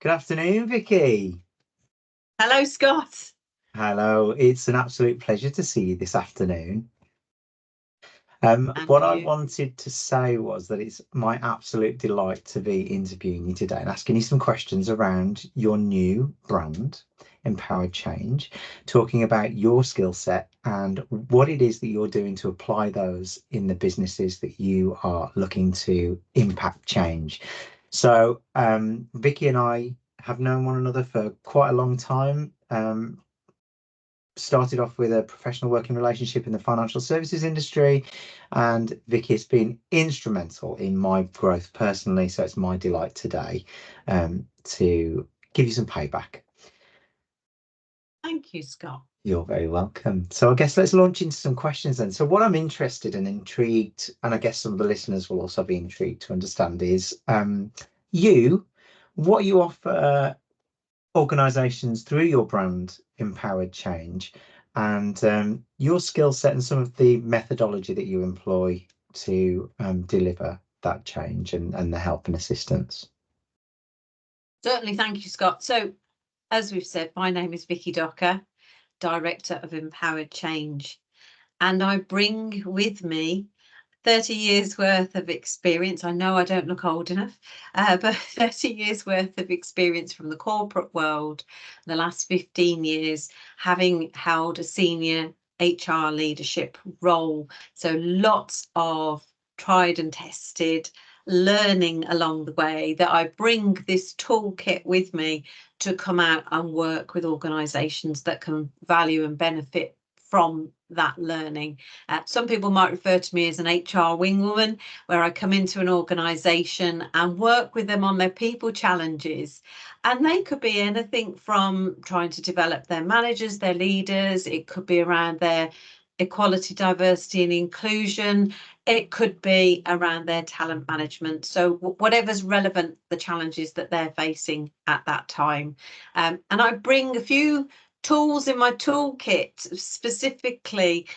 Good afternoon, Vicky. Hello, Scott. Hello, it's an absolute pleasure to see you this afternoon. And What I you. wanted to say was that it's my absolute delight to be interviewing you today and asking you some questions around your new brand, Empowered Change, talking about your skill set and what it is that you're doing to apply those in the businesses that you are looking to impact change. So, Vicky and I have known one another for quite a long time. Started off with a professional working relationship in the financial services industry, and Vicky has been instrumental in my growth personally. So it's my delight today to give you some payback. Thank you, Scott. You're very welcome. So I guess let's launch into some questions then. So what I'm interested and intrigued, and I guess some of the listeners will also be intrigued to understand, is what you offer organizations through your brand Empowered Change, and your skill set and some of the methodology that you employ to deliver that change and the help and assistance. Certainly, thank you, Scott. So, as we've said, my name is Vicky Docker, Director of Empowered Change, and I bring with me 30 years worth of experience. I know I don't look old enough, but 30 years worth of experience from the corporate world, the last 15 years having held a senior HR leadership role. So lots of tried and tested learning along the way that I bring this toolkit with me to come out and work with organisations that can value and benefit from that learning. Some people might refer to me as an HR wingwoman, where I come into an organisation and work with them on their people challenges. And they could be anything from trying to develop their managers, their leaders. It could be around their equality, diversity and inclusion. It could be around their talent management. So whatever's relevant, the challenges that they're facing at that time. And I bring a few tools in my toolkit, specifically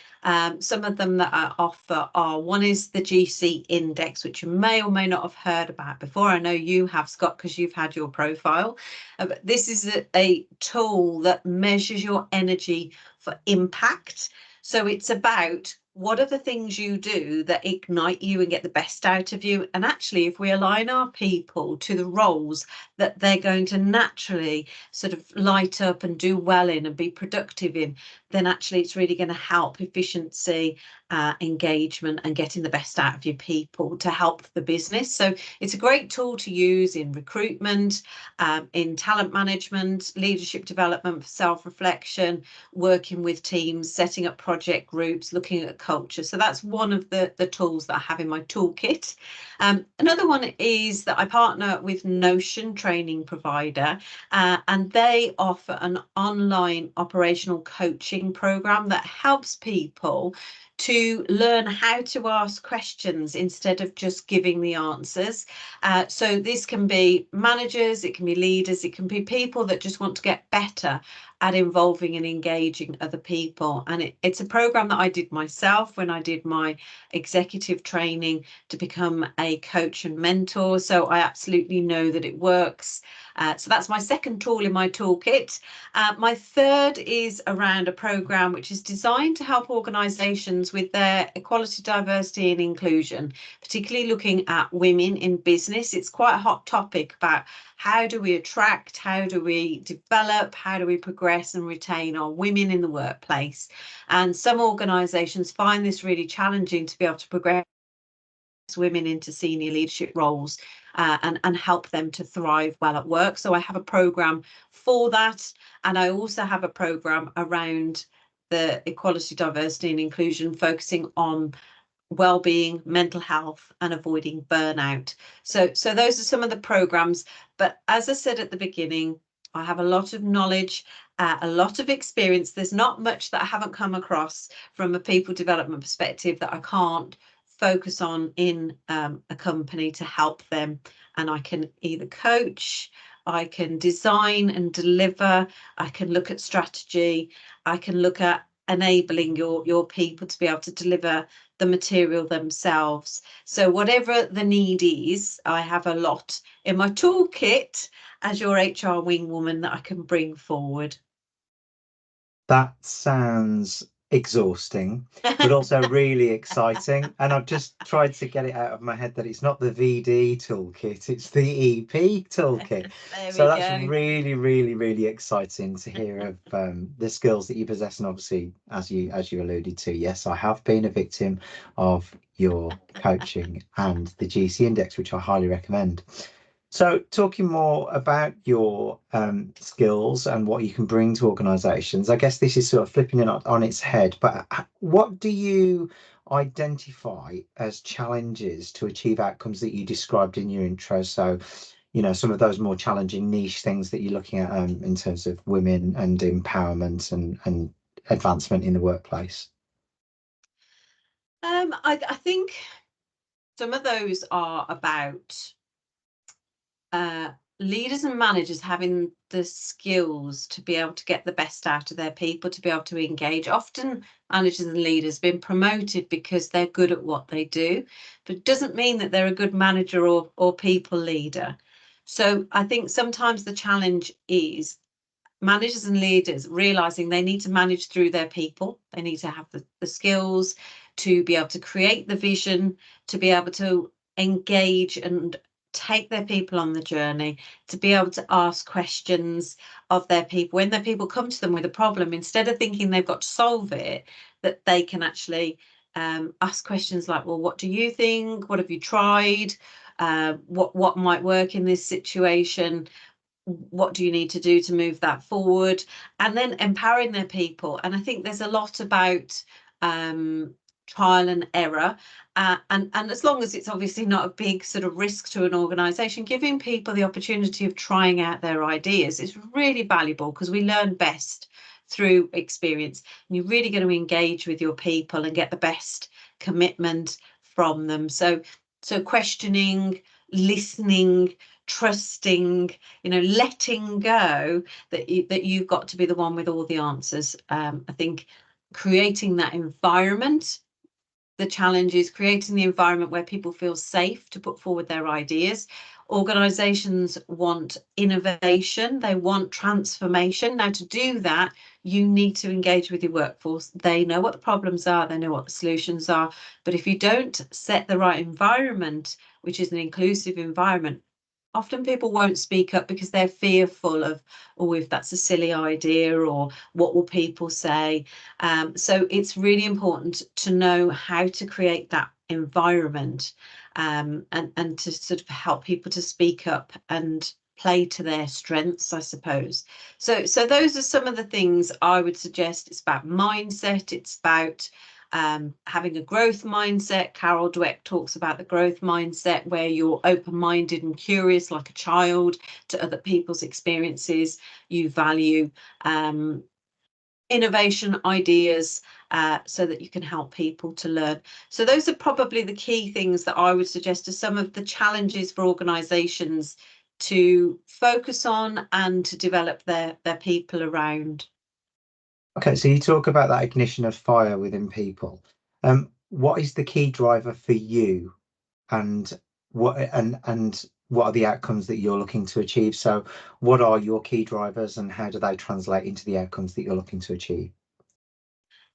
some of them that I offer are, one is the GC index, which you may or may not have heard about before. I know you have, Scott, because you've had your profile. But this is a tool that measures your energy for impact. So it's about what are the things you do that ignite you and get the best out of you. And actually, if we align our people to the roles that they're going to naturally sort of light up and do well in and be productive in, then actually it's really going to help efficiency, engagement and getting the best out of your people to help the business. So it's a great tool to use in recruitment, in talent management, leadership development, self-reflection, working with teams, setting up project groups, looking at culture. So that's one of the tools that I have in my toolkit. Another one is that I partner with Notion training provider, and they offer an online operational coaching program that helps people to learn how to ask questions instead of just giving the answers. So this can be managers, it can be leaders, it can be people that just want to get better at involving and engaging other people. And it's a program that I did myself when I did my executive training to become a coach and mentor. So I absolutely know that it works. So that's my second tool in my toolkit. My third is around a program which is designed to help organisations with their equality, diversity and inclusion, particularly looking at women in business. It's quite a hot topic about how do we attract, how do we develop, how do we progress and retain our women in the workplace. And some organisations find this really challenging to be able to progress women into senior leadership roles and help them to thrive well at work. So I have a program for that. And I also have a program around the equality, diversity and inclusion, focusing on well-being, mental health and avoiding burnout. So those are some of the programs. But as I said at the beginning, I have a lot of knowledge, a lot of experience. There's not much that I haven't come across from a people development perspective that I can't focus on in a company to help them. And I can either coach, I can design and deliver, I can look at strategy, I can look at enabling your people to be able to deliver the material themselves. So whatever the need is, I have a lot in my toolkit, as your HR wing woman that I can bring forward? That sounds exhausting, but also really exciting. And I've just tried to get it out of my head that it's not the VD toolkit, it's the EP toolkit. There So we that's go. really, really, really exciting to hear of the skills that you possess. And obviously, as you alluded to, yes, I have been a victim of your coaching and the GC index, which I highly recommend. So, talking more about your skills and what you can bring to organisations, I guess this is sort of flipping it on its head. But what do you identify as challenges to achieve outcomes that you described in your intro? So, some of those more challenging niche things that you're looking at in terms of women and empowerment and advancement in the workplace. I think some of those are about leaders and managers having the skills to be able to get the best out of their people, to be able to engage. Often managers and leaders have been promoted because they're good at what they do, but it doesn't mean that they're a good manager or people leader. So I think sometimes the challenge is managers and leaders realizing they need to manage through their people. They need to have the skills to be able to create the vision, to be able to engage and take their people on the journey, to be able to ask questions of their people. When their people come to them with a problem, instead of thinking they've got to solve it, that they can actually ask questions like, well, what do you think? What have you tried? What might work in this situation? What do you need to do to move that forward? And then empowering their people. And I think there's a lot about trial and error, and as long as it's obviously not a big sort of risk to an organization, giving people the opportunity of trying out their ideas is really valuable, because we learn best through experience, and you're really going to engage with your people and get the best commitment from them. So questioning, listening, trusting, letting go that you've got to be the one with all the answers. I think creating that environment, the challenge is creating the environment where people feel safe to put forward their ideas. Organizations want innovation, they want transformation. Now, to do that, you need to engage with your workforce. They know what the problems are, they know what the solutions are. But if you don't set the right environment, which is an inclusive environment, often people won't speak up because they're fearful of, oh, if that's a silly idea, or what will people say. So it's really important to know how to create that environment, and to sort of help people to speak up and play to their strengths, I suppose. So those are some of the things I would suggest. It's about mindset, it's about having a growth mindset. Carol Dweck talks about the growth mindset, where you're open-minded and curious like a child to other people's experiences. You value innovation ideas, so that you can help people to learn. So those are probably the key things that I would suggest are some of the challenges for organizations to focus on and to develop their people around. Okay, so you talk about that ignition of fire within people. What is the key driver for you, and what are the outcomes that you're looking to achieve? So, what are your key drivers, and how do they translate into the outcomes that you're looking to achieve?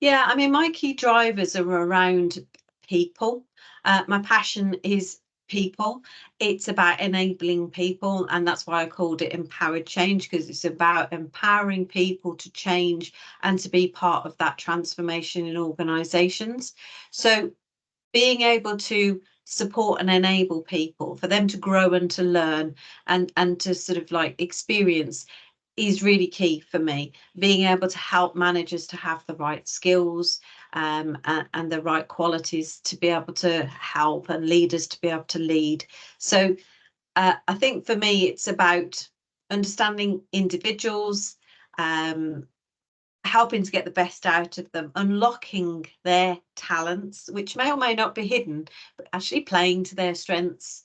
Yeah, I mean, my key drivers are around people. My passion is people. It's about enabling people, and that's why I called it Empowered Change, because it's about empowering people to change and to be part of that transformation in organizations. So being able to support and enable people, for them to grow and to learn and to sort of like experience, is really key for me. Being able to help managers to have the right skills, and the right qualities to be able to help, and leaders to be able to lead. So I think for me, it's about understanding individuals, helping to get the best out of them, unlocking their talents, which may or may not be hidden, but actually playing to their strengths.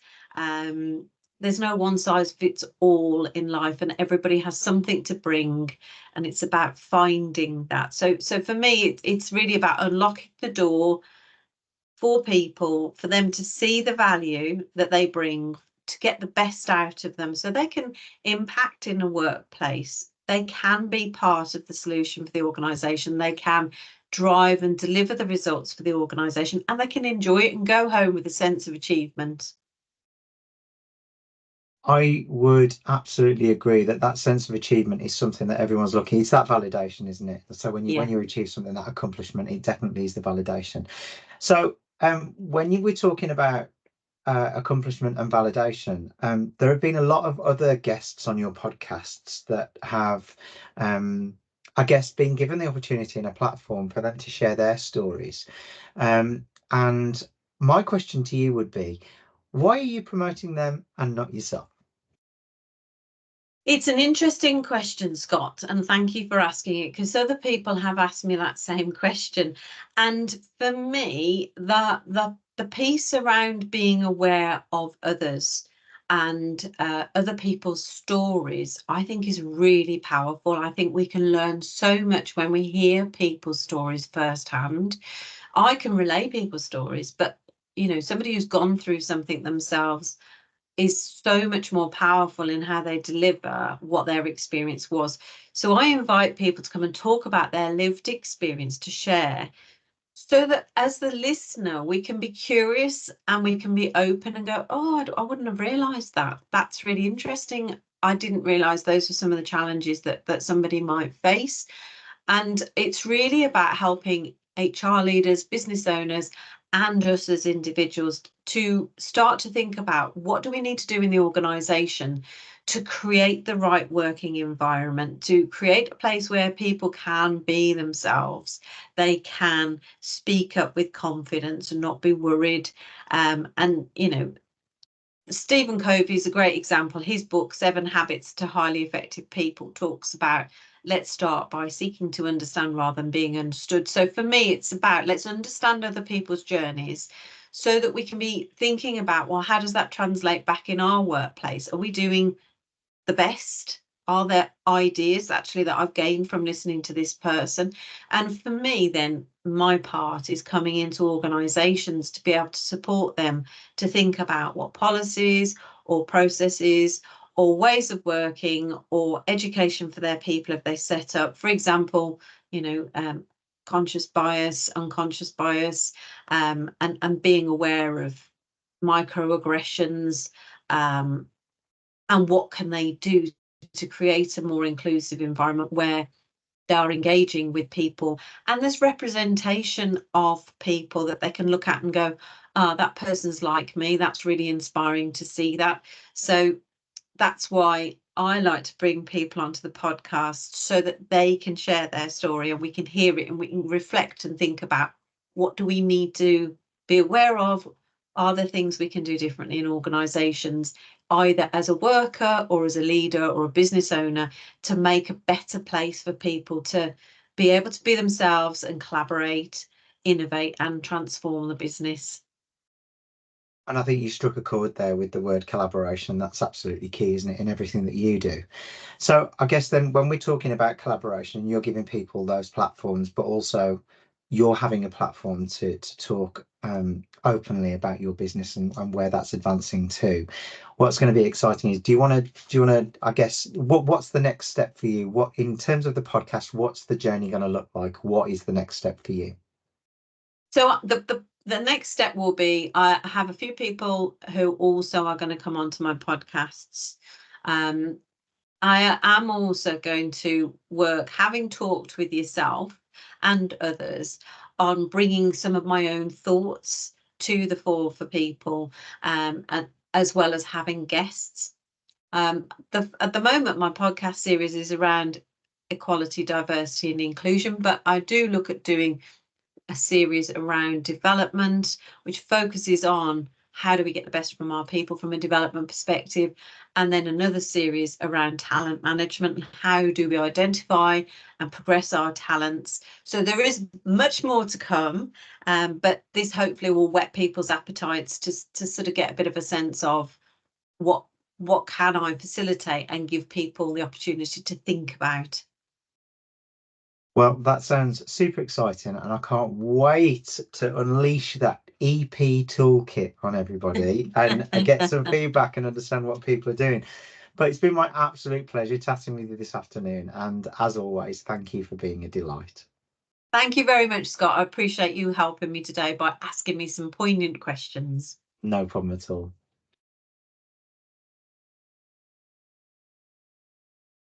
There's no one size fits all in life, and everybody has something to bring, and it's about finding that. So for me, it's really about unlocking the door for people, for them to see the value that they bring to get the best out of them so they can impact in a workplace. They can be part of the solution for the organisation. They can drive and deliver the results for the organisation, and they can enjoy it and go home with a sense of achievement. I would absolutely agree that that sense of achievement is something that everyone's looking. It's that validation, isn't it? So when you achieve something, that accomplishment, it definitely is the validation. So when you were talking about accomplishment and validation, there have been a lot of other guests on your podcasts that have, I guess, been given the opportunity and a platform for them to share their stories. And my question to you would be, why are you promoting them and not yourself? It's an interesting question, Scott, and thank you for asking it, because other people have asked me that same question. And for me, the piece around being aware of others and other people's stories, I think is really powerful. I think we can learn so much when we hear people's stories firsthand. I can relay people's stories, but somebody who's gone through something themselves is so much more powerful in how they deliver what their experience was. So I invite people to come and talk about their lived experience, to share, so that as the listener, we can be curious and we can be open and go, oh, I wouldn't have realised that. That's really interesting. I didn't realise those were some of the challenges that somebody might face. And it's really about helping HR leaders, business owners, and us as individuals to start to think about, what do we need to do in the organisation to create the right working environment, to create a place where people can be themselves, they can speak up with confidence and not be worried. And Stephen Covey is a great example. His book, 7 Habits to Highly Effective People, talks about, let's start by seeking to understand rather than being understood. So for me, it's about, let's understand other people's journeys so that we can be thinking about, well, how does that translate back in our workplace? Are we doing the best? Are there ideas actually that I've gained from listening to this person? And for me, then my part is coming into organisations to be able to support them to think about what policies or processes or ways of working or education for their people have they set up. For example, conscious bias, unconscious bias, and being aware of microaggressions, and what can they do to create a more inclusive environment where they are engaging with people and there's representation of people that they can look at and go, that person's like me. That's really inspiring to see that. So that's why I like to bring people onto the podcast, so that they can share their story and we can hear it and we can reflect and think about, what do we need to be aware of? Are there things we can do differently in organisations, either as a worker or as a leader or a business owner, to make a better place for people to be able to be themselves and collaborate, innovate and transform the business? And I think you struck a chord there with the word collaboration. That's absolutely key, isn't it, in everything that you do? So I guess then when we're talking about collaboration, you're giving people those platforms, but also you're having a platform to talk openly about your business and where that's advancing to. What's going to be exciting is, do you want to, I guess, what's the next step for you? What, in terms of the podcast, what's the journey going to look like? What is the next step for you? So the next step will be, I have a few people who also are going to come onto my podcasts. I am also going to work, having talked with yourself and others, on bringing some of my own thoughts to the fore for people, and as well as having guests. At the moment, my podcast series is around equality, diversity and inclusion, but I do look at doing a series around development, which focuses on how do we get the best from our people from a development perspective, and then another series around talent management. How do we identify and progress our talents? So there is much more to come, but this hopefully will whet people's appetites to sort of get a bit of a sense of what can I facilitate and give people the opportunity to think about. Well, that sounds super exciting, and I can't wait to unleash that EP toolkit on everybody and get some feedback and understand what people are doing. But it's been my absolute pleasure chatting with you this afternoon. And as always, thank you for being a delight. Thank you very much, Scott. I appreciate you helping me today by asking me some poignant questions. No problem at all.